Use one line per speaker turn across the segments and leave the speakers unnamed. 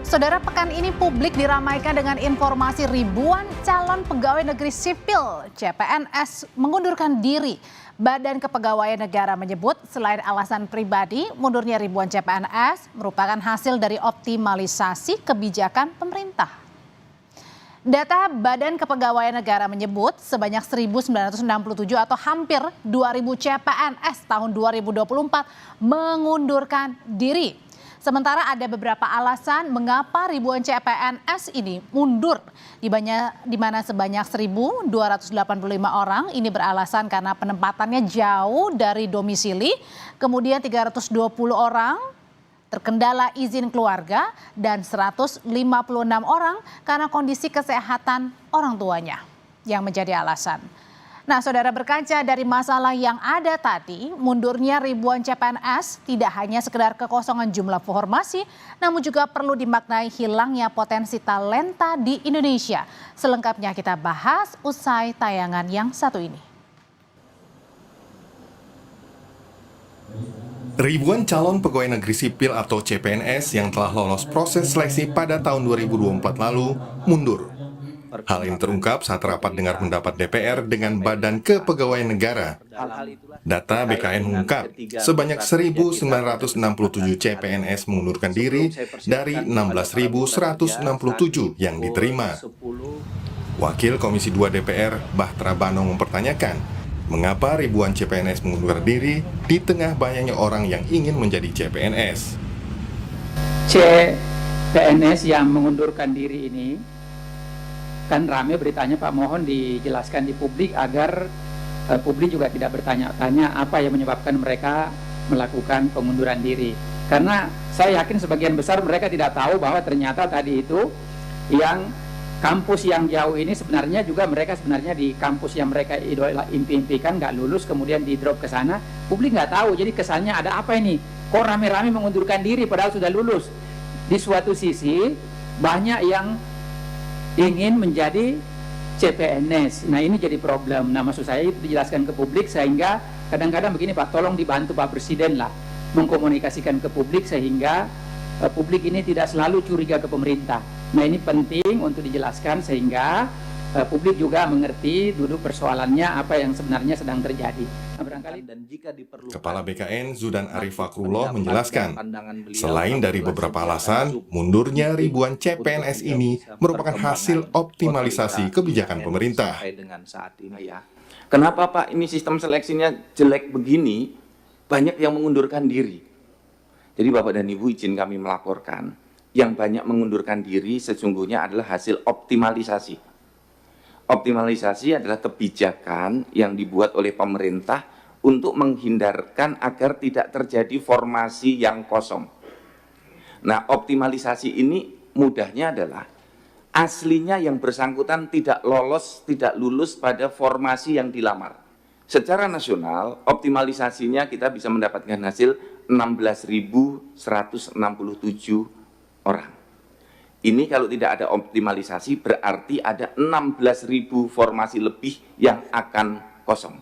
Saudara, pekan ini publik diramaikan dengan informasi ribuan calon pegawai negeri sipil CPNS mengundurkan diri. Badan Kepegawaian Negara menyebut selain alasan pribadi, mundurnya ribuan CPNS merupakan hasil dari optimalisasi kebijakan pemerintah. Data Badan Kepegawaian Negara menyebut sebanyak 1.967 atau hampir 2.000 CPNS tahun 2024 mengundurkan diri. Sementara ada beberapa alasan mengapa ribuan CPNS ini mundur, di mana sebanyak 1.285 orang ini beralasan karena penempatannya jauh dari domisili, kemudian 320 orang terkendala izin keluarga, dan 156 orang karena kondisi kesehatan orang tuanya yang menjadi alasan. Nah, saudara, berkaca dari masalah yang ada tadi, mundurnya ribuan CPNS tidak hanya sekedar kekosongan jumlah formasi, namun juga perlu dimaknai hilangnya potensi talenta di Indonesia. Selengkapnya kita bahas usai tayangan yang satu ini.
Ribuan calon pegawai negeri sipil atau CPNS yang telah lolos proses seleksi pada tahun 2024 lalu mundur. Hal ini terungkap saat rapat dengar pendapat DPR dengan Badan Kepegawaian Negara. Data BKN mengungkap sebanyak 1.967 CPNS mengundurkan diri dari 16.167 yang diterima. Wakil Komisi 2 DPR, Bahtera Banong, mempertanyakan mengapa ribuan CPNS mengundurkan diri di tengah banyaknya orang yang ingin menjadi CPNS.
CPNS yang mengundurkan diri ini kan rame beritanya, Pak, mohon dijelaskan di publik agar publik juga tidak bertanya-tanya apa yang menyebabkan mereka melakukan pengunduran diri. Karena saya yakin sebagian besar mereka tidak tahu bahwa ternyata tadi itu yang kampus yang jauh ini sebenarnya juga mereka sebenarnya di kampus yang mereka impi-impikan nggak lulus, kemudian di drop ke sana, publik nggak tahu. Jadi kesannya ada apa ini? Kok rame-rame mengundurkan diri padahal sudah lulus? Di suatu sisi banyak yang ingin menjadi CPNS. Nah, ini jadi problem. Nah, maksud saya itu dijelaskan ke publik sehingga kadang-kadang begini, Pak, tolong dibantu Pak Presiden lah mengkomunikasikan ke publik sehingga publik ini tidak selalu curiga ke pemerintah. Nah, ini penting untuk dijelaskan sehingga publik juga mengerti duduk persoalannya apa yang sebenarnya sedang terjadi. Nah, barangkali dan jika diperlukan,
Kepala BKN Zudan Arif Fakrullah menjelaskan, selain dari beberapa alasan, mundurnya ribuan CPNS ini merupakan hasil optimalisasi kebijakan pemerintah.
Kenapa, Pak, ini sistem seleksinya jelek begini, banyak yang mengundurkan diri? Jadi Bapak dan Ibu izin kami melaporkan, yang banyak mengundurkan diri sesungguhnya adalah hasil optimalisasi. Optimalisasi adalah kebijakan yang dibuat oleh pemerintah untuk menghindarkan agar tidak terjadi formasi yang kosong. Nah, optimalisasi ini mudahnya adalah aslinya yang bersangkutan tidak lolos, tidak lulus pada formasi yang dilamar. Secara nasional, optimalisasinya kita bisa mendapatkan hasil 16.167 orang. Ini kalau tidak ada optimalisasi berarti ada 16.000 formasi lebih yang akan kosong.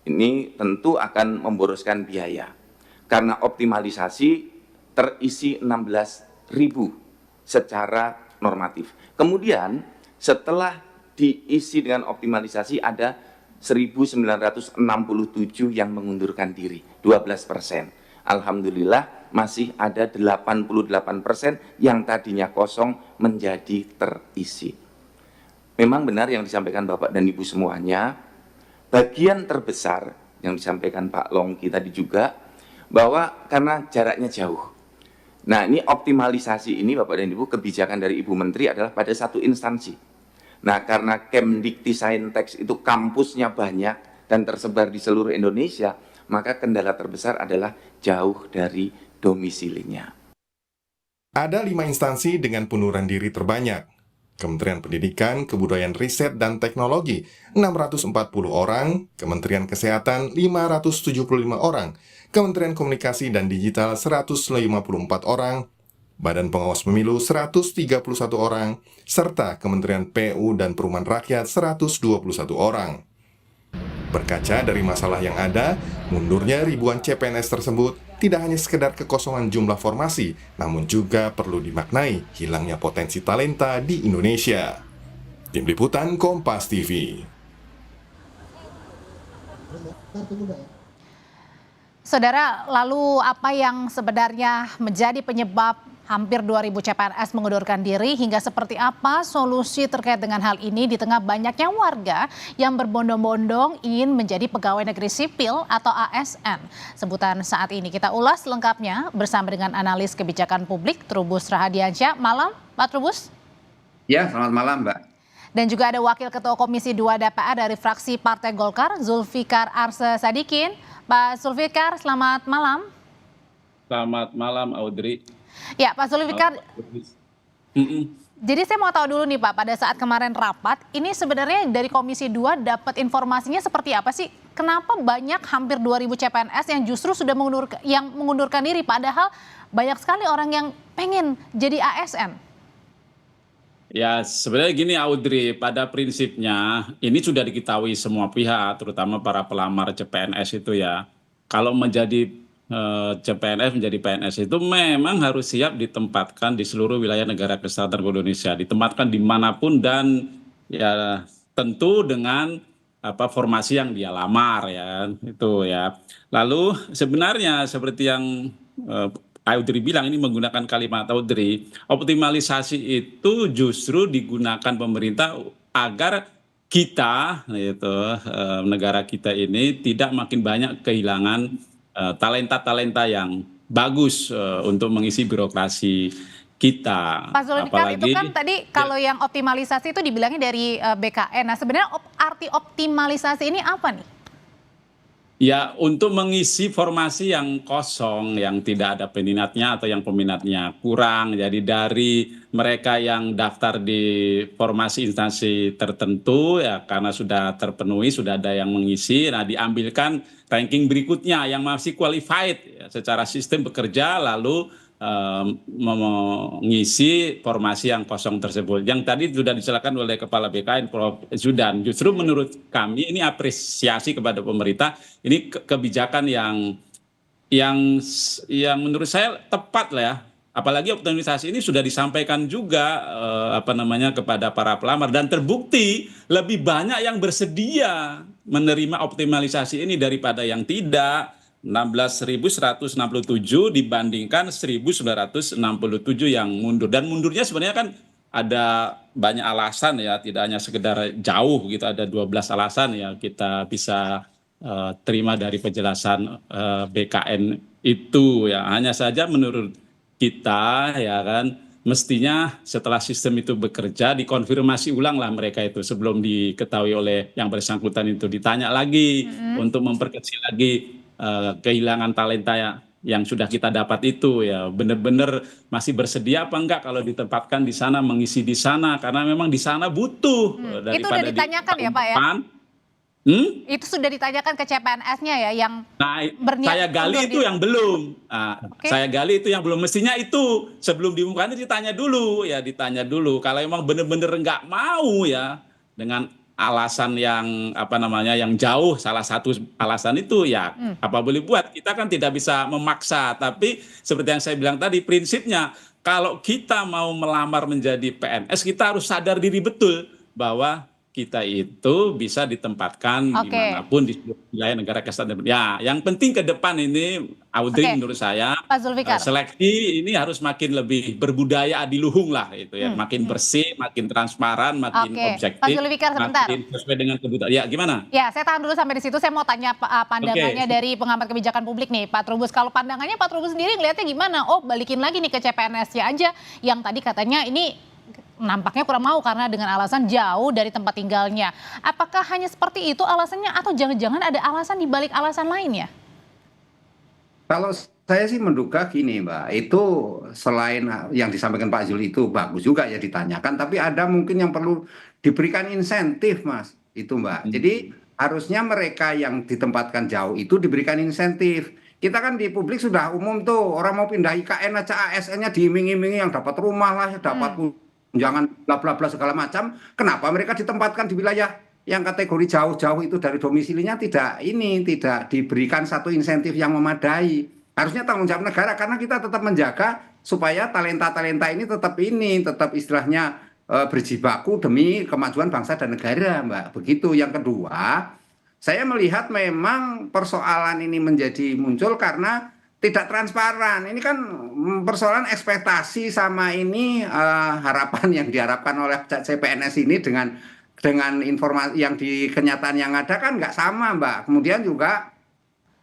Ini tentu akan memboroskan biaya. Karena optimalisasi terisi 16.000 secara normatif. Kemudian setelah diisi dengan optimalisasi ada 1.967 yang mengundurkan diri, 12%. Alhamdulillah masih ada 88% yang tadinya kosong menjadi terisi. Memang benar yang disampaikan Bapak dan Ibu semuanya, bagian terbesar yang disampaikan Pak Longki tadi juga, bahwa karena jaraknya jauh. Nah, ini optimalisasi ini Bapak dan Ibu, kebijakan dari Ibu Menteri adalah pada satu instansi. Nah, karena Kemdiktisaintek itu kampusnya banyak dan tersebar di seluruh Indonesia, maka kendala terbesar adalah jauh dari domisilinya.
Ada 5 instansi dengan pengunduran diri terbanyak. Kementerian Pendidikan, Kebudayaan, Riset, dan Teknologi 640 orang, Kementerian Kesehatan 575 orang, Kementerian Komunikasi dan Digital 154 orang, Badan Pengawas Pemilu 131 orang, serta Kementerian PU dan Perumahan Rakyat 121 orang. Berkaca dari masalah yang ada, mundurnya ribuan CPNS tersebut tidak hanya sekedar kekosongan jumlah formasi, namun juga perlu dimaknai hilangnya potensi talenta di Indonesia. Tim Liputan Kompas TV.
Saudara, lalu apa yang sebenarnya menjadi penyebab hampir 2.000 CPNS mengundurkan diri, hingga seperti apa solusi terkait dengan hal ini di tengah banyaknya warga yang berbondong-bondong ingin menjadi pegawai negeri sipil atau ASN. Sebutan saat ini kita ulas lengkapnya bersama dengan analis kebijakan publik Trubus Rahadiansyah. Malam, Pak Trubus.
Ya, selamat malam, Mbak.
Dan juga ada Wakil Ketua Komisi 2 DPR dari fraksi Partai Golkar, Zulfikar Arse Sadikin. Pak Zulfikar, selamat malam.
Selamat malam, Audrey.
Ya, Pak Zulfikar. Jadi saya mau tahu dulu nih Pak, pada saat kemarin rapat, ini sebenarnya dari Komisi 2 dapat informasinya seperti apa sih? Kenapa banyak hampir 2.000 CPNS yang justru sudah mengundurkan diri, padahal banyak sekali orang yang pengen jadi ASN?
Ya, sebenarnya gini Audrey, pada prinsipnya ini sudah diketahui semua pihak, terutama para pelamar CPNS itu ya. Kalau menjadi CPNS menjadi PNS itu memang harus siap ditempatkan di seluruh wilayah negara kesatuan Republik Indonesia, ditempatkan dimanapun dan ya tentu dengan formasi yang dia lamar ya itu ya. Lalu sebenarnya seperti yang Audrey bilang, ini menggunakan kalimat Audrey, optimalisasi itu justru digunakan pemerintah agar kita negara kita ini tidak makin banyak kehilangan talenta-talenta yang bagus untuk mengisi birokrasi kita.
Pak Zulfikar, itu kan tadi kalau yang optimalisasi itu dibilangnya dari BKN. Nah, sebenarnya arti optimalisasi ini apa nih?
Ya, untuk mengisi formasi yang kosong, yang tidak ada peminatnya atau yang peminatnya kurang. Jadi dari mereka yang daftar di formasi instansi tertentu, ya karena sudah terpenuhi, sudah ada yang mengisi, nah diambilkan ranking berikutnya yang masih qualified ya, secara sistem bekerja, lalu mengisi formasi yang kosong tersebut. Yang tadi sudah dijelaskan oleh Kepala BKN Prof. Zudan. Justru menurut kami ini apresiasi kepada pemerintah. Ini kebijakan yang menurut saya tepat lah ya. Apalagi optimalisasi ini sudah disampaikan juga kepada para pelamar dan terbukti lebih banyak yang bersedia menerima optimalisasi ini daripada yang tidak. 16.167 dibandingkan 1.967 yang mundur. Dan mundurnya sebenarnya kan ada banyak alasan ya, tidak hanya sekedar jauh gitu, ada 12 alasan yang kita bisa terima dari penjelasan BKN itu ya. Hanya saja menurut kita ya kan, mestinya setelah sistem itu bekerja dikonfirmasi ulang lah mereka itu sebelum diketahui oleh yang bersangkutan itu, ditanya lagi untuk memperkecil lagi kehilangan talenta yang sudah kita dapat itu ya, benar-benar masih bersedia apa enggak kalau ditempatkan di sana, mengisi di sana, karena memang di sana butuh daripada
itu sudah ditanyakan ya Pak ya? Itu sudah ditanyakan ke CPNS-nya ya yang berniat.
Saya gali itu yang belum. Saya gali itu yang belum. Mestinya itu sebelum diumumkan ditanya dulu ya, ditanya dulu. Kalau memang benar-benar enggak mau ya dengan alasan yang yang jauh, salah satu alasan itu ya apa boleh buat, kita kan tidak bisa memaksa. Tapi seperti yang saya bilang tadi, prinsipnya kalau kita mau melamar menjadi PNS, kita harus sadar diri betul bahwa kita itu bisa ditempatkan dimanapun di wilayah negara kesatuan. Ya, yang penting ke depan ini, Audrey, menurut saya seleksi ini harus makin lebih berbudaya adiluhung lah itu ya, makin bersih, makin transparan, makin objektif,
Pak Zulfikar, sebentar.
makin sesuai dengan kebutuhan. Ya, gimana?
Ya, saya tahan dulu sampai di situ. Saya mau tanya pandangannya dari pengamat kebijakan publik nih, Pak Trubus. Kalau pandangannya Pak Trubus sendiri ngelihatnya gimana? Oh, balikin lagi nih ke CPNS-nya aja yang tadi katanya ini nampaknya kurang mau karena dengan alasan jauh dari tempat tinggalnya. Apakah hanya seperti itu alasannya atau jangan-jangan ada alasan di balik alasan lain ya?
Kalau saya sih menduga gini Mbak, itu selain yang disampaikan Pak Zul itu bagus juga ya ditanyakan, tapi ada mungkin yang perlu diberikan insentif Mas, itu Mbak. Jadi harusnya mereka yang ditempatkan jauh itu diberikan insentif. Kita kan di publik sudah umum tuh, orang mau pindah IKN aja ASN-nya diiming-imingi yang dapat rumah lah, dapat jangan bla bla bla segala macam. Kenapa mereka ditempatkan di wilayah yang kategori jauh-jauh itu dari domisilinya tidak diberikan satu insentif yang memadai. Harusnya tanggung jawab negara karena kita tetap menjaga supaya talenta-talenta ini tetap istilahnya berjibaku demi kemajuan bangsa dan negara, Mbak. Begitu. Yang kedua, saya melihat memang persoalan ini menjadi muncul karena tidak transparan. Ini kan persoalan ekspektasi sama ini harapan yang diharapkan oleh CPNS ini dengan informasi yang di kenyataan yang ada kan nggak sama, Mbak. Kemudian juga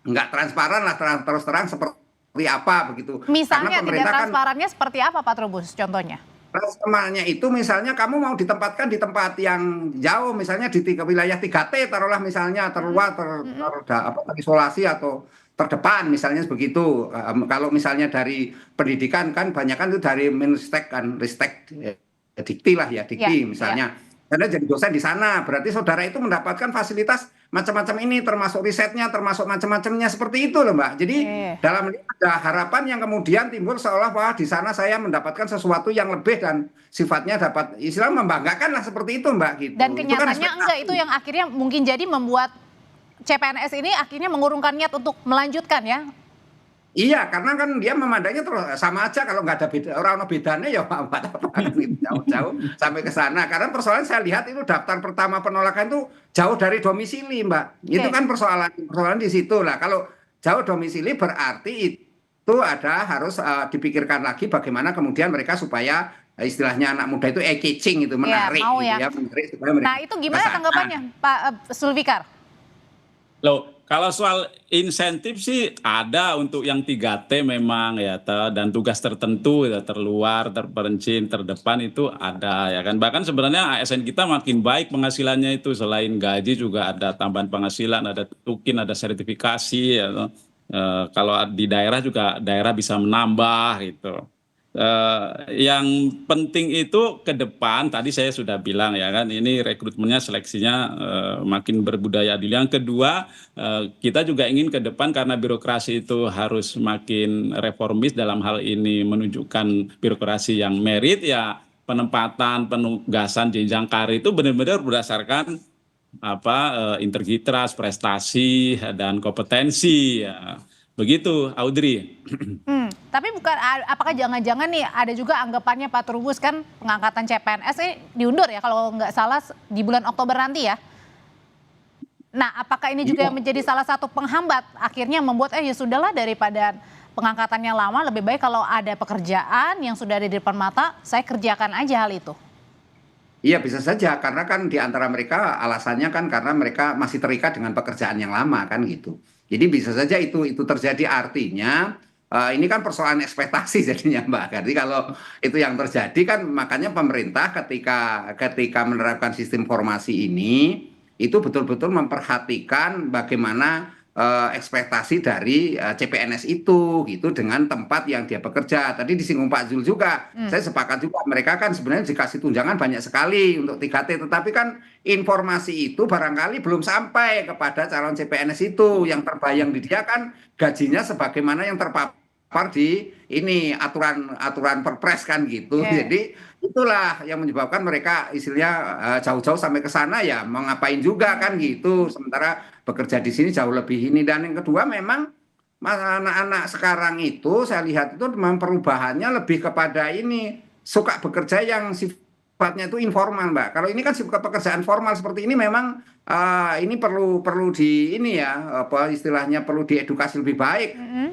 nggak transparan lah terus terang seperti apa begitu.
Misalnya tidak
kan
transparannya seperti apa Pak Trubus contohnya?
transparannya itu misalnya kamu mau ditempatkan di tempat yang jauh, misalnya di wilayah 3T taruhlah misalnya terluar terisolasi atau terdepan misalnya begitu. Kalau misalnya dari pendidikan kan banyak kan itu dari Menristek kan, Ristek Dikti lah ya, Dikti misalnya. Karena jadi dosen di sana, berarti saudara itu mendapatkan fasilitas macam-macam ini, termasuk risetnya, termasuk macam-macamnya seperti itu loh, Mbak. Jadi dalam ini ada harapan yang kemudian timbul seolah bahwa di sana saya mendapatkan sesuatu yang lebih dan sifatnya dapat istilah membanggakan lah seperti itu, Mbak. Gitu.
Dan kenyataannya
itu kan
enggak, itu yang akhirnya mungkin jadi membuat CPNS ini akhirnya mengurungkan niat untuk melanjutkan ya.
Iya, karena kan dia memandangnya terus sama aja kalau nggak ada beda, orang bedanya ya apa jauh-jauh sampai ke sana. Karena persoalan saya lihat itu daftar pertama penolakan itu jauh dari domisili, Mbak. Itu kan persoalan di situ lah. Kalau jauh domisili berarti itu harus dipikirkan lagi bagaimana kemudian mereka supaya istilahnya anak muda itu eye-catching itu menarik,
mau
gitu
ya.
Menarik supaya mereka
Nah itu gimana tanggapannya Pak Sulfikar?
Loh, kalau soal insentif sih ada untuk yang 3T memang ya, dan tugas tertentu ya, terluar, terperinci, terdepan itu ada ya kan. Bahkan sebenarnya ASN kita makin baik penghasilannya itu, selain gaji juga ada tambahan penghasilan, ada tukin, ada sertifikasi ya. Kalau di daerah juga daerah bisa menambah gitu. Yang penting itu ke depan tadi saya sudah bilang ya kan, ini rekrutmennya seleksinya makin berbudaya adil. Yang kedua, kita juga ingin ke depan karena birokrasi itu harus makin reformis dalam hal ini menunjukkan birokrasi yang merit ya, penempatan, penugasan jenjang karir itu benar-benar berdasarkan integritas, prestasi dan kompetensi ya. Begitu, Audrey.
Tapi bukan, apakah jangan-jangan nih ada juga anggapannya Pak Trubus kan pengangkatan CPNS ini diundur ya kalau nggak salah di bulan Oktober nanti ya. Nah apakah ini juga menjadi salah satu penghambat akhirnya membuat ya sudahlah daripada pengangkatannya lama lebih baik kalau ada pekerjaan yang sudah ada di depan mata saya kerjakan aja hal itu.
Iya bisa saja karena kan di antara mereka alasannya kan karena mereka masih terikat dengan pekerjaan yang lama kan gitu. Jadi bisa saja itu terjadi, artinya ini kan persoalan ekspektasi jadinya, Mbak. Jadi kalau itu yang terjadi kan makanya pemerintah ketika menerapkan sistem formasi ini itu betul-betul memperhatikan bagaimana ekspektasi dari CPNS itu gitu dengan tempat yang dia bekerja. Tadi disinggung Pak Zul juga, saya sepakat juga mereka kan sebenarnya dikasih tunjangan banyak sekali untuk 3T, tetapi kan informasi itu barangkali belum sampai kepada calon CPNS itu. Yang terbayang di dia kan gajinya sebagaimana yang terpapar di ini aturan perpres kan gitu. Jadi itulah yang menyebabkan mereka istilahnya jauh-jauh sampai ke sana ya mau ngapain juga kan gitu. Sementara bekerja di sini jauh lebih ini. Dan yang kedua memang anak-anak sekarang itu saya lihat itu memang perubahannya lebih kepada ini suka bekerja yang sifatnya itu informal, Mbak. Kalau ini kan pekerjaan formal seperti ini memang ini perlu di ini ya istilahnya perlu diedukasi lebih baik.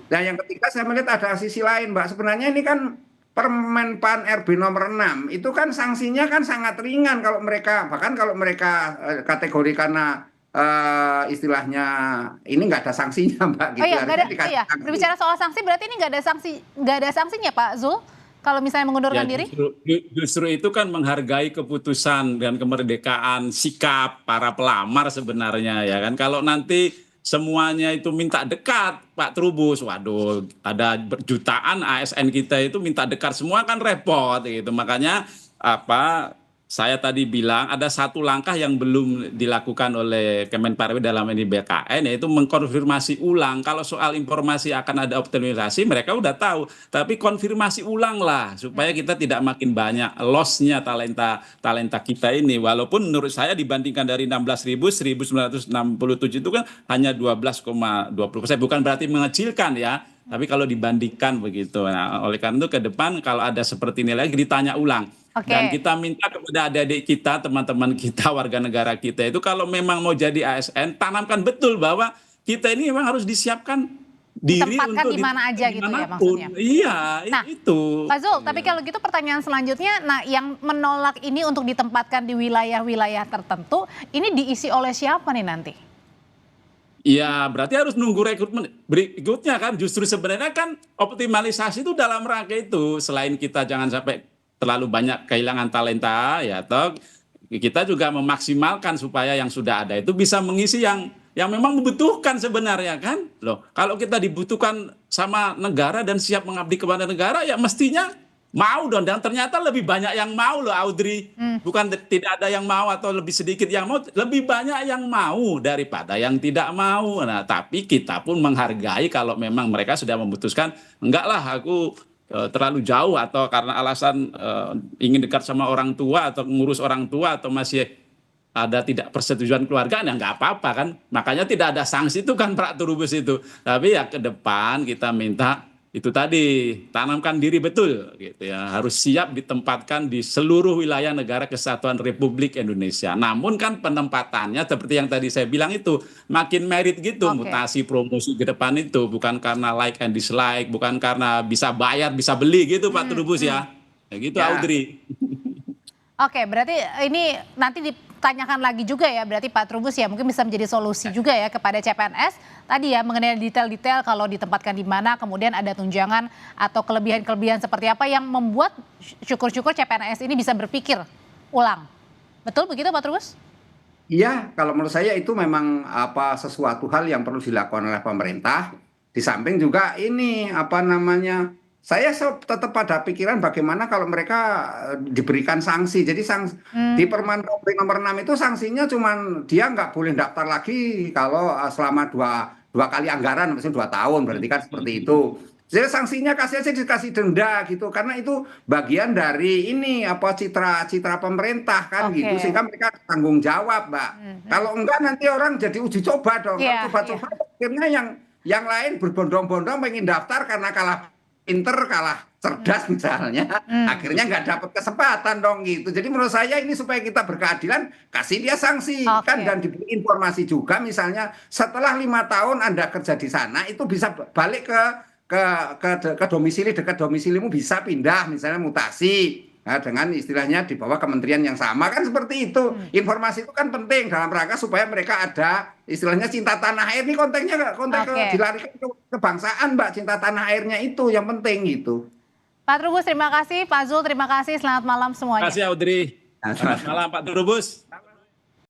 Dan yang ketiga saya melihat ada sisi lain, Mbak. Sebenarnya ini kan Permen PAN RB nomor 6 itu kan sanksinya kan sangat ringan kalau mereka, bahkan kalau mereka kategori karena istilahnya ini nggak ada sanksinya, Mbak. Gitu.
Oh iya, berbicara soal sanksi berarti ini nggak ada sanksinya Pak Zul kalau misalnya mengundurkan diri?
Justru itu kan menghargai keputusan dan kemerdekaan sikap para pelamar sebenarnya ya kan. Kalau nanti semuanya itu minta dekat Pak Trubus, waduh ada jutaan ASN kita itu minta dekat semua kan repot gitu. Makanya saya tadi bilang ada satu langkah yang belum dilakukan oleh Kemenparekraf dalam ini BKN, yaitu mengkonfirmasi ulang. Kalau soal informasi akan ada optimalisasi mereka udah tahu, tapi konfirmasi ulang lah supaya kita tidak makin banyak loss-nya talenta kita ini. Walaupun menurut saya dibandingkan dari 16.000 1967 itu kan hanya 12,20%, bukan berarti mengecilkan ya. Tapi kalau dibandingkan begitu, nah, oleh karena itu ke depan kalau ada seperti ini lagi ditanya ulang.
Oke.
Dan kita minta kepada adik-adik kita, teman-teman kita, warga negara kita itu kalau memang mau jadi ASN, tanamkan betul bahwa kita ini memang harus disiapkan diri
Ditempatkan
untuk
di mana aja gitu ya
dimanapun.
maksudnya.
Iya,
Nah,
itu.
Pak Zul, tapi kalau gitu pertanyaan selanjutnya, nah yang menolak ini untuk ditempatkan di wilayah-wilayah tertentu, ini diisi oleh siapa nih nanti?
Ya, berarti harus nunggu rekrutmen berikutnya kan. Justru sebenarnya kan optimalisasi itu dalam rangka itu. Selain kita jangan sampai terlalu banyak kehilangan talenta, ya toh kita juga memaksimalkan supaya yang sudah ada itu bisa mengisi yang memang membutuhkan sebenarnya kan. Loh, kalau kita dibutuhkan sama negara dan siap mengabdi kepada negara, ya mestinya mau dong. Dan ternyata lebih banyak yang mau loh, Audrey. Bukan tidak ada yang mau atau lebih sedikit yang mau, lebih banyak yang mau daripada yang tidak mau. Nah, tapi kita pun menghargai kalau memang mereka sudah memutuskan, enggak lah aku terlalu jauh atau karena alasan ingin dekat sama orang tua atau ngurus orang tua atau masih ada tidak persetujuan keluarga, ya nggak apa-apa kan. Makanya tidak ada sanksi itu kan Pak Trubus itu. Tapi ya ke depan kita minta itu tadi, tanamkan diri betul gitu ya, harus siap ditempatkan di seluruh wilayah negara kesatuan Republik Indonesia. Namun kan penempatannya seperti yang tadi saya bilang itu makin merit gitu, mutasi promosi ke depan itu bukan karena like and dislike, bukan karena bisa bayar bisa beli gitu Pak Trubus ya. Ya gitu Audrey.
Oke, berarti ini nanti ditanyakan lagi juga ya, berarti Pak Trubus ya mungkin bisa menjadi solusi juga ya kepada CPNS tadi ya mengenai detail-detail kalau ditempatkan di mana, kemudian ada tunjangan atau kelebihan-kelebihan seperti apa yang membuat syukur-syukur CPNS ini bisa berpikir ulang. Betul begitu Pak Trubus?
Iya, kalau menurut saya itu memang sesuatu hal yang perlu dilakukan oleh pemerintah. Di samping juga ini saya tetap pada pikiran bagaimana kalau mereka diberikan sanksi. Jadi di Permen Kopri nomor 6 itu sanksinya cuman dia nggak boleh daftar lagi kalau selama dua kali anggaran, maksudnya 2 tahun, berarti kan seperti itu. Jadi sanksinya dikasih denda gitu, karena itu bagian dari ini citra pemerintah kan gitu, sehingga mereka tanggung jawab, Mbak. Kalau enggak nanti orang jadi uji coba dong, coba-coba akhirnya yang lain berbondong-bondong pengen daftar karena kalah pinter, kalah cerdas misalnya, akhirnya nggak dapat kesempatan dong gitu. Jadi menurut saya ini supaya kita berkeadilan, kasih dia sanksi kan, dan diberi informasi juga misalnya setelah 5 tahun Anda kerja di sana itu bisa balik ke domisili, dekat domisilimu bisa pindah misalnya mutasi. Nah, dengan istilahnya di bawah kementerian yang sama kan seperti itu. Informasi itu kan penting dalam rangka supaya mereka ada istilahnya cinta tanah air. Ini konteksnya dilarikan ke kebangsaan, Mbak. Cinta tanah airnya itu yang penting gitu.
Pak Trubus terima kasih, Pak Zul terima kasih, selamat malam semuanya.
Terima kasih Audrey. Selamat malam Pak Trubus.